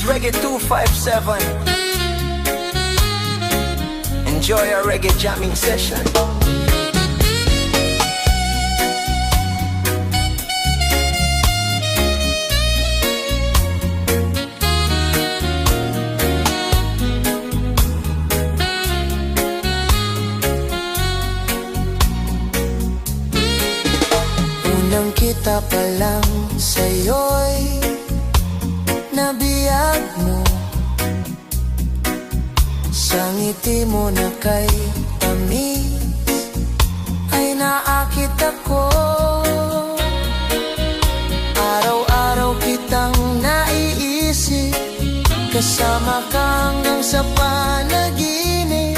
Reggae 257. Enjoy our reggae jamming session. Unang kita pa lang sa'yo'y nabiyag mo. Sa ngiti mo na kay tamis ay naakit ako. Araw-araw kitang naiisip, kasama ka hanggang sa panaginip.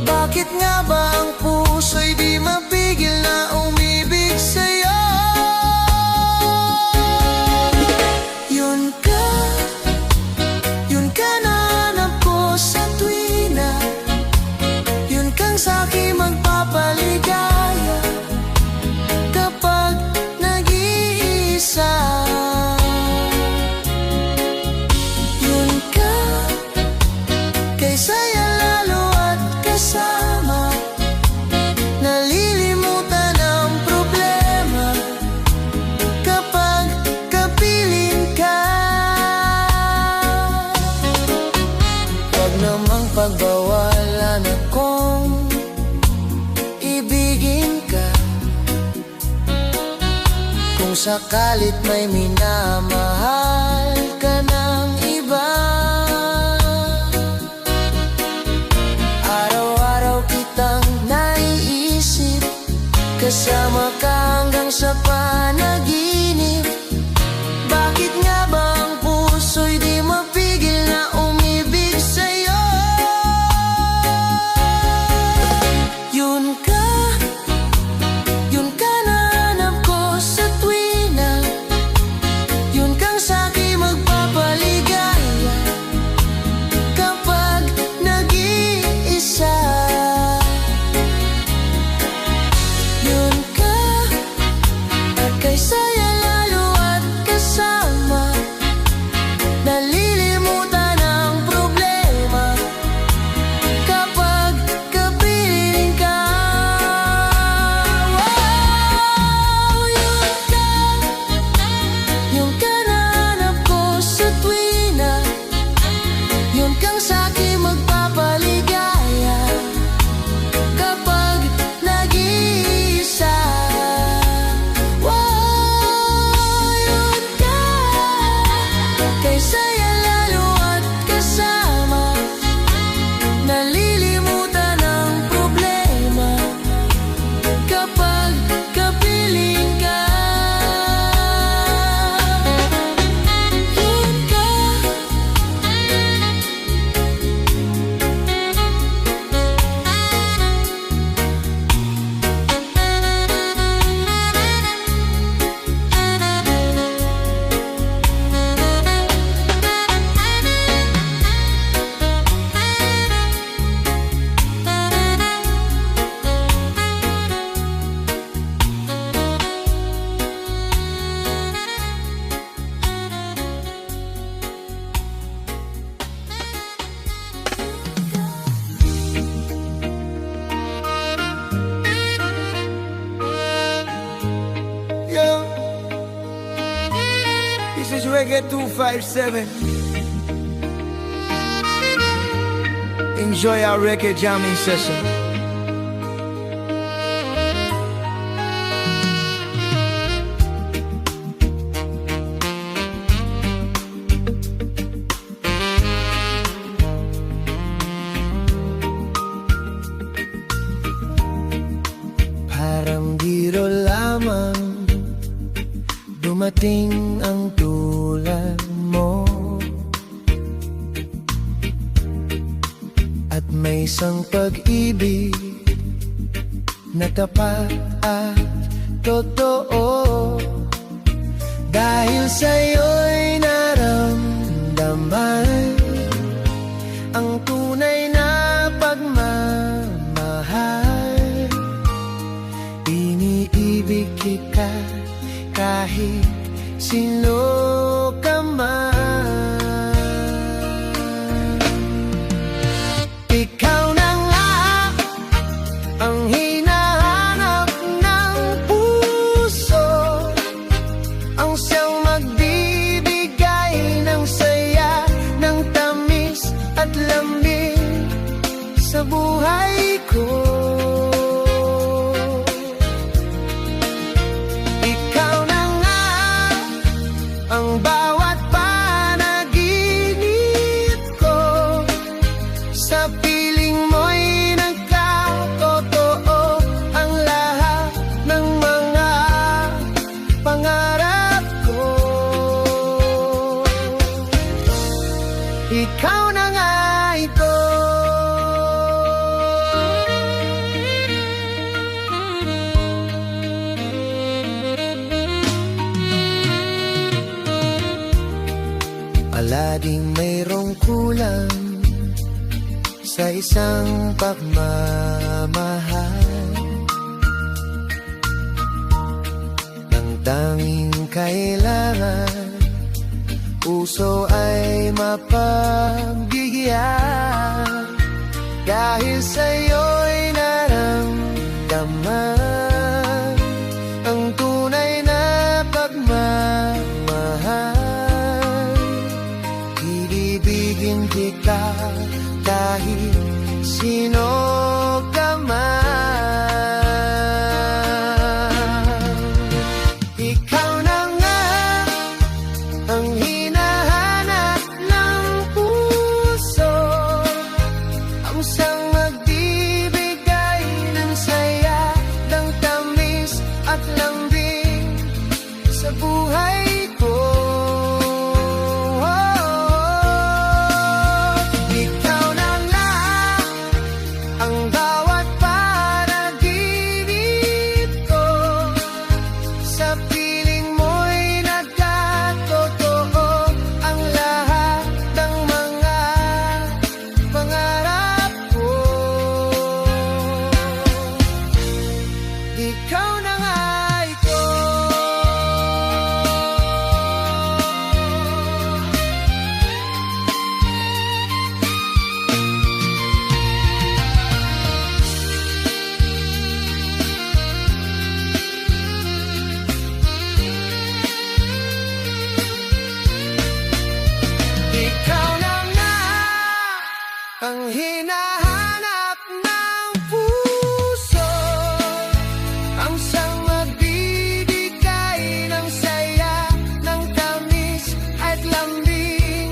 Bakit nga ba ang puso'y di mapigil na umibig sa'yo? Sa'kin magpapaligaya kapag nag-iisa. Yun ka, kay saya lalo at kasama. Nalilimutan ang problema kapag kapiling ka. Wag namang pagbawalan akong ibigin ka. Kung sakalit may minamahal ka ng iba, araw-araw kitang naiisip, kasama ka hanggang sa panaginip. Bakit nga ba ang puso'y di mapigil na umibig sa'yo? Yun ka, yun ka na hanap ko sa tuwina. Yun kang sa'kin magpapaligaya kapag nag-iisa. Yun ka, at kay saya lalo at kasama. Nalilimutan ang problema kapag kapiling ka. Wow, yun ka na hanap ko sa tuwina. Yun kang sa'kin magpapaligaya kapag nag-iisa. Wow, yun ka, kay saya lalo at kasama. Nalilimutan ang problema kapag kapiling ka. Yun ka. Yo, this is Reggae 257. Enjoy our reggae jamming session. Parang biro lamang dumating ang tulad mo, at may isang pag-ibig na tapat at totoo. Dahil sa'yo'y naramdaman ang tunay na pagmamahal. Iniibig kita kahit sino ka man. buhay ko. Ikaw na nga ang bawat panaginip ko. Sa piling mo'y nagkatotoo ang lahat ng mga pangarap ko. Ikaw na nga ito. Alading mayroong kulang sa isang pagmamahal. Ang tanging kailangan puso ay mapagbigyan, dahil sa'yo'y naramdaman ang tunay na pagmamahal. Iibigin kita kahit sino ka man. Ikaw na nga ang hinahanap ng puso, ang siyang magbibigay ng saya, ng tamis at lambing sa buhay ko. Ikaw na nga ang bawat panaginip ko. Sa piling mo'y nagkatotoo ang lahat ng mga pangarap ko. Ikaw na nga ito. Ikaw na nga ang hinahanap ng puso, ang siyang magbibigay ng saya, ng tamis at lambing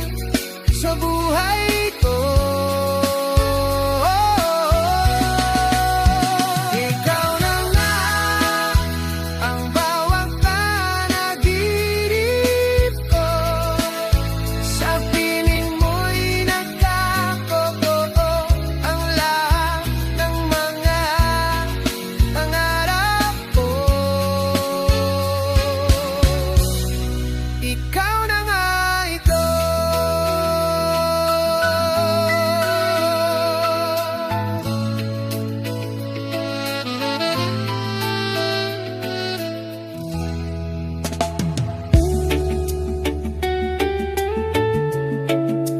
sa buhay ko. Ikaw na nga ang bawat panaginip ko. Sa piling mo'y nagkatotoo ang lahat ng mga pangarap ko. Ikaw na nga ito.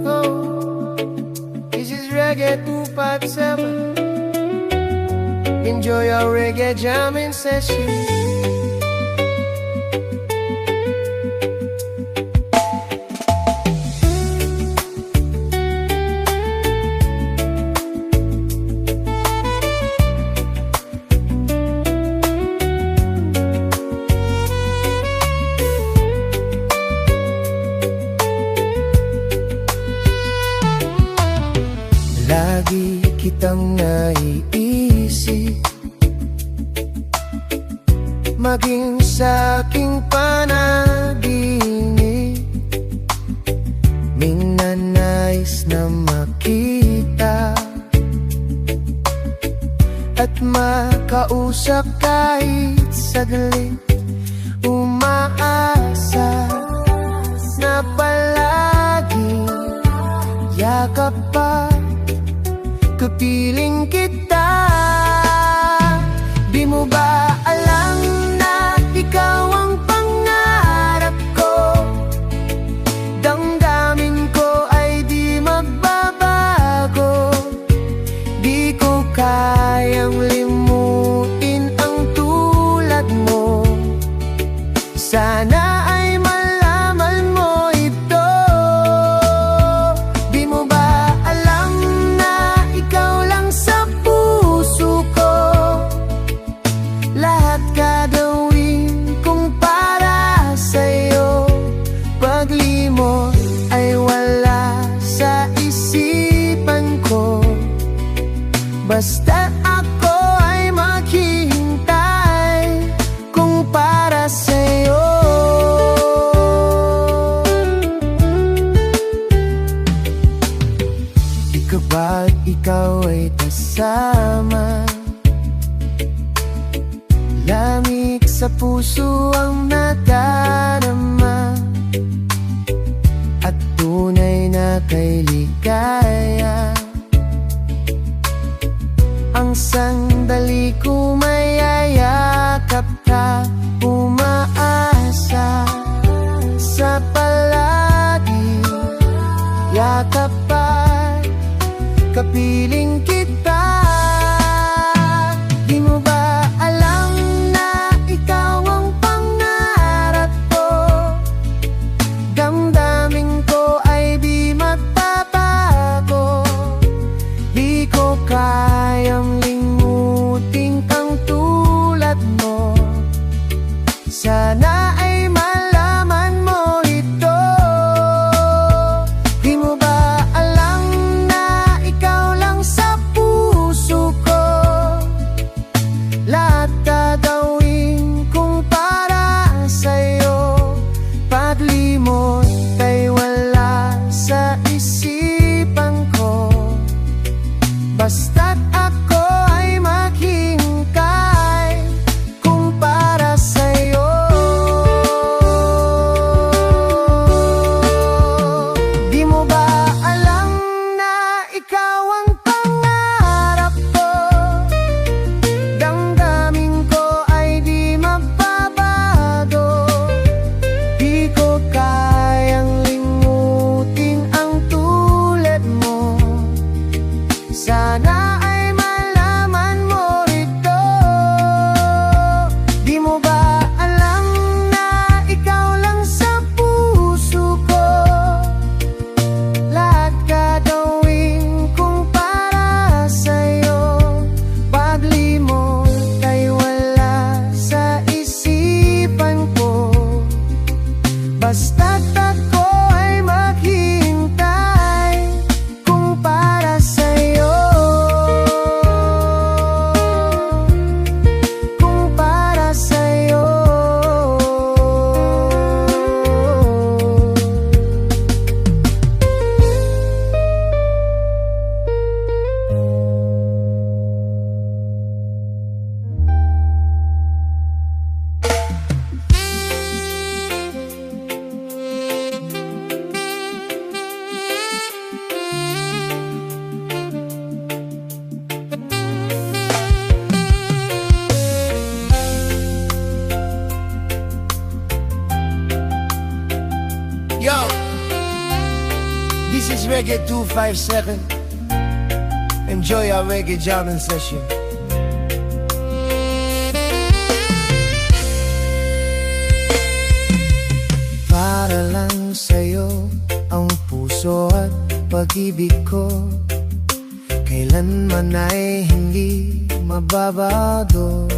Oh, this is Reggae 257. Enjoy our reggae jamming session. Lagi kitang naiisip, maging sa aking panaginip. Minanais na makita at makausap kahit saglit. Umaasa na palagi yakap pa, kapiling kita. Di mo ba alam na ikaw ang pangarap ko? Damdamin ko ay di magbabago. Di ko kayang limutin ang tulad mo. Sana ay malaman mo ito. Di mo ba alam na ikaw lang sa puso lamig sa puso ang nadarama, at tunay na kay ligaya. Ang sandali ko mayayakap ka, umaasa sa palagi, yakap at kapiling kita. Di mo ba alam na ikaw ang pangarap ko? Damdamin ko ay di magbabago. Di ko kayang limutin kang tulad mo. Sana ay malaman mo ito. Di mo ba alam na ikaw lang sa puso ko? Lahat gagawin kong para sa'yo. Paglimot ay wala sa isipan ko, basta't ako ay maghintay kung para sa'yo. Di mo ba alam na ikaw ang pangarap ko? Damdamin ko ay di magbabago. Di ko kayang limutin ang tulad mo. Sana ay malaman mo ito. Di mo ba alam na ikaw lang sa puso ko? Lahat gagawin kong para sa'yo. Paglimot ay wala sa isipan ko, basta't ako ay maghintay kung para sa'yo. Kung para sa'yo. Yo, this is Reggae 257. Enjoy our reggae jamming session. Para lang sa'yo ang puso at pag-ibig ko, kailanman ay hindi mababago.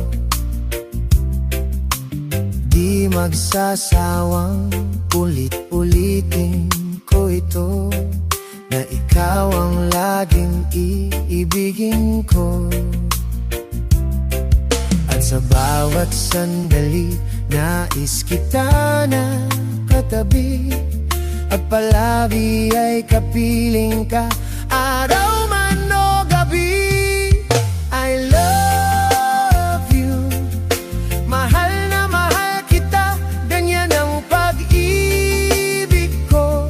Di magsasawang ulit-ulitin ko ito, na ikaw ang laging iibigin ko. At sa bawat sandali, nais kita na katabi, at palagi ay kapiling ka, araw man o gabi. I love you, mahal na mahal kita, ganyan ang pag-ibig ko.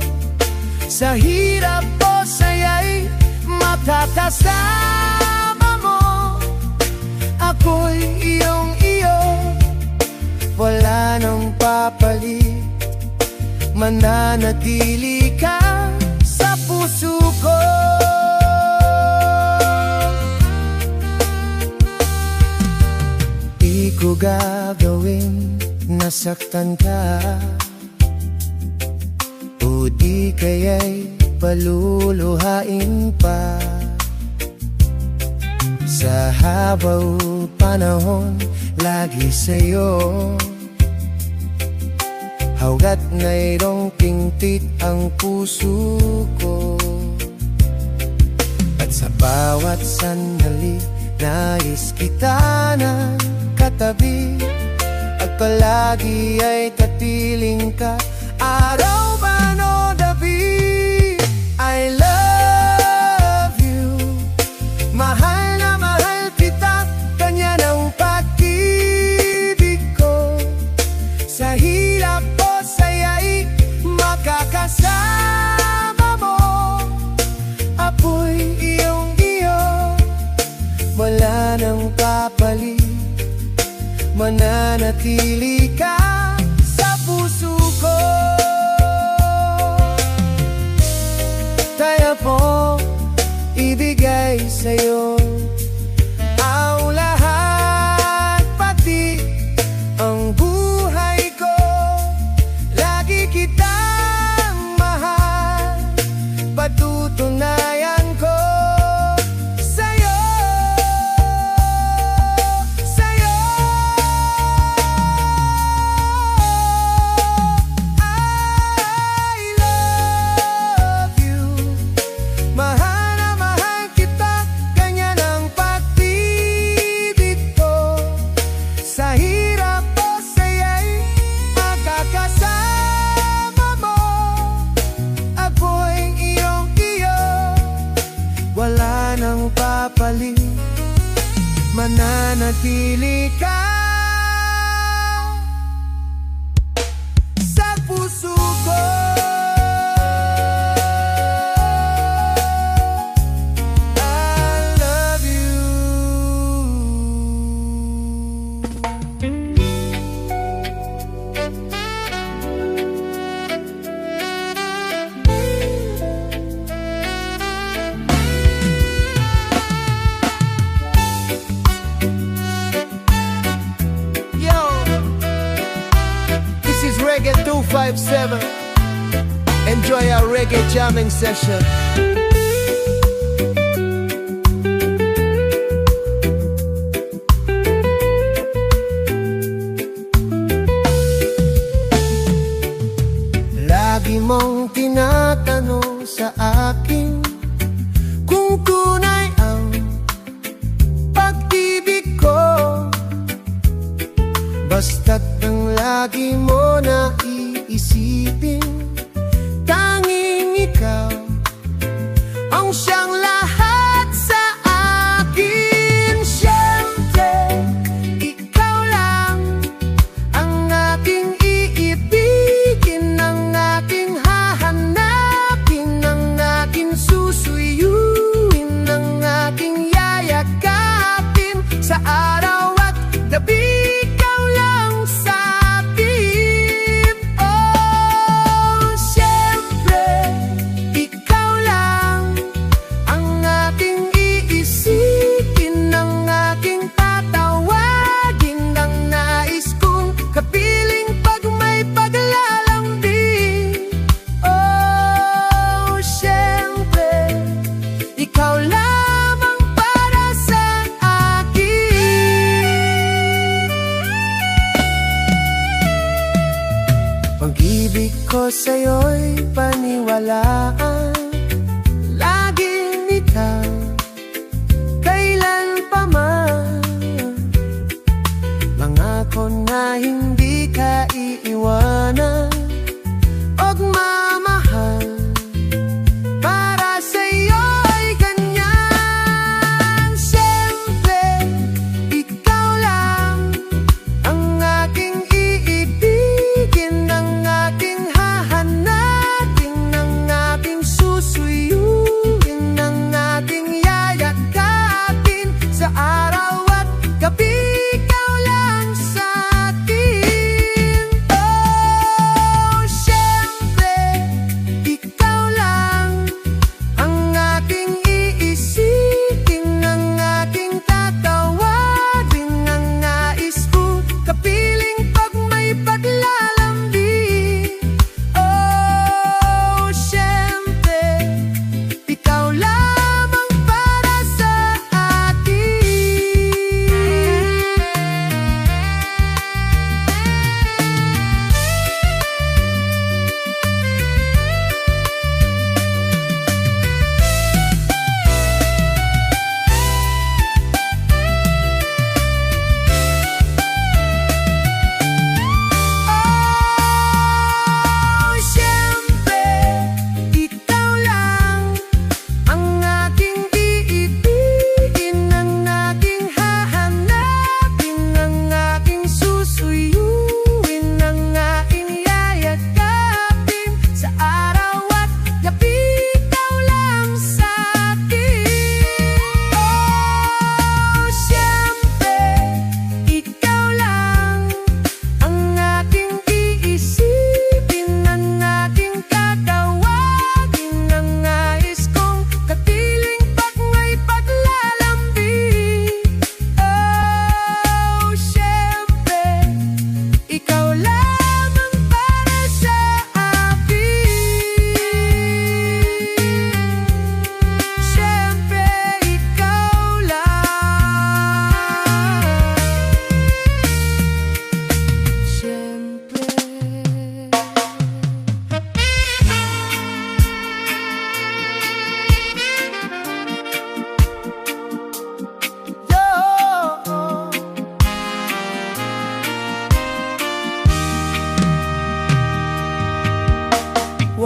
Sa hirap o saya'y matatasama mo, ako'y iyong-iyo, wala nang papalit, mananatili ka sa puso ko. Di ko gagawin nasaktan ka, o di kaya'y paluluhain pa. Sa habaw panahon, lagi sa'yo, hawgat ngayong tingtit ang puso ko. At sa bawat sandali, nais kita na katabi, at palagi ay kapiling ka, araw man o gabi. I love you, mahal na mahal kita, ganyan ang pag-ibig wala nang papalit. Mananatili ka sa puso ko. Kaya po ibigay sa'yo ang lahat, pati ang buhay ko. Lagi kitang mahal, patutunayan ko sa'yo, sa'yo. I love you. Mahal na mahal kita, ganyan ang pag-ibig ko. Sa hirap o saya'y makakasama mo. Ako'y iyong-iyo, wala nang papalit. Mananatili ka sa puso ko. I love you. Yo, this is Reggae 257. Enjoy our reggae jamming session. Lagi mong tinatanong sa akin kung tunay ang pag-ibig ko. Basta't ang lagi mo na iisipin, tanging ikaw ang siyang lahat sa akin. Siyempre, ikaw lang ang aking iibigin, ang aking hahanapin, ang aking susuyuin, ang aking yayakapin sa araw at gabi. Ikaw lang sa akin. Oh, siyempre, ikaw lang ang aking iisipin, ang aking tatawagin, ang nais kong kapiling pag may paglalambing. Oh, siyempre, ikaw lamang para sa akin. Pag-ibig ko sa'yo'y paniwalaan, laging ikaw, kailan pa man. Mangako na hindi ka iiwanan, og mamahal. Para sa'yo'y ganyan. Siyempre, ikaw lang ang aking iibigin, ang aking hahanapin, ang aking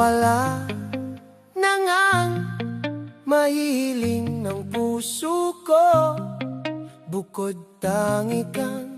Wala nang ang mahiling ng puso ko, bukod tangi kang